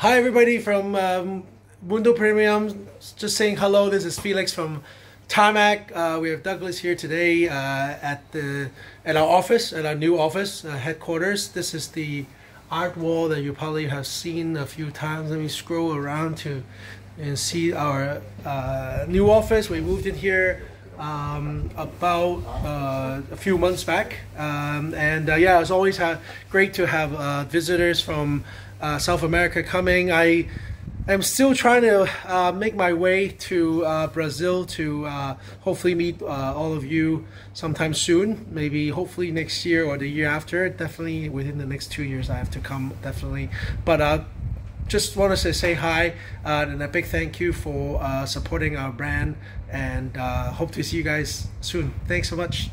Hi everybody from Mundo Premium. Just saying hello. This is Felix from Tarmac. We have Douglas here today at our office, at our new office headquarters. This is the art wall that you probably have seen a few times. Let me scroll around and see our new office. We moved in here about a few months back, yeah, it's always great to have visitors from South America coming. I am still trying to make my way to Brazil to hopefully meet all of you sometime soon, maybe hopefully next year or the year after. Definitely within the next 2 years I have to come, definitely. But just want to say hi and a big thank you for supporting our brand, and hope to see you guys soon. Thanks so much.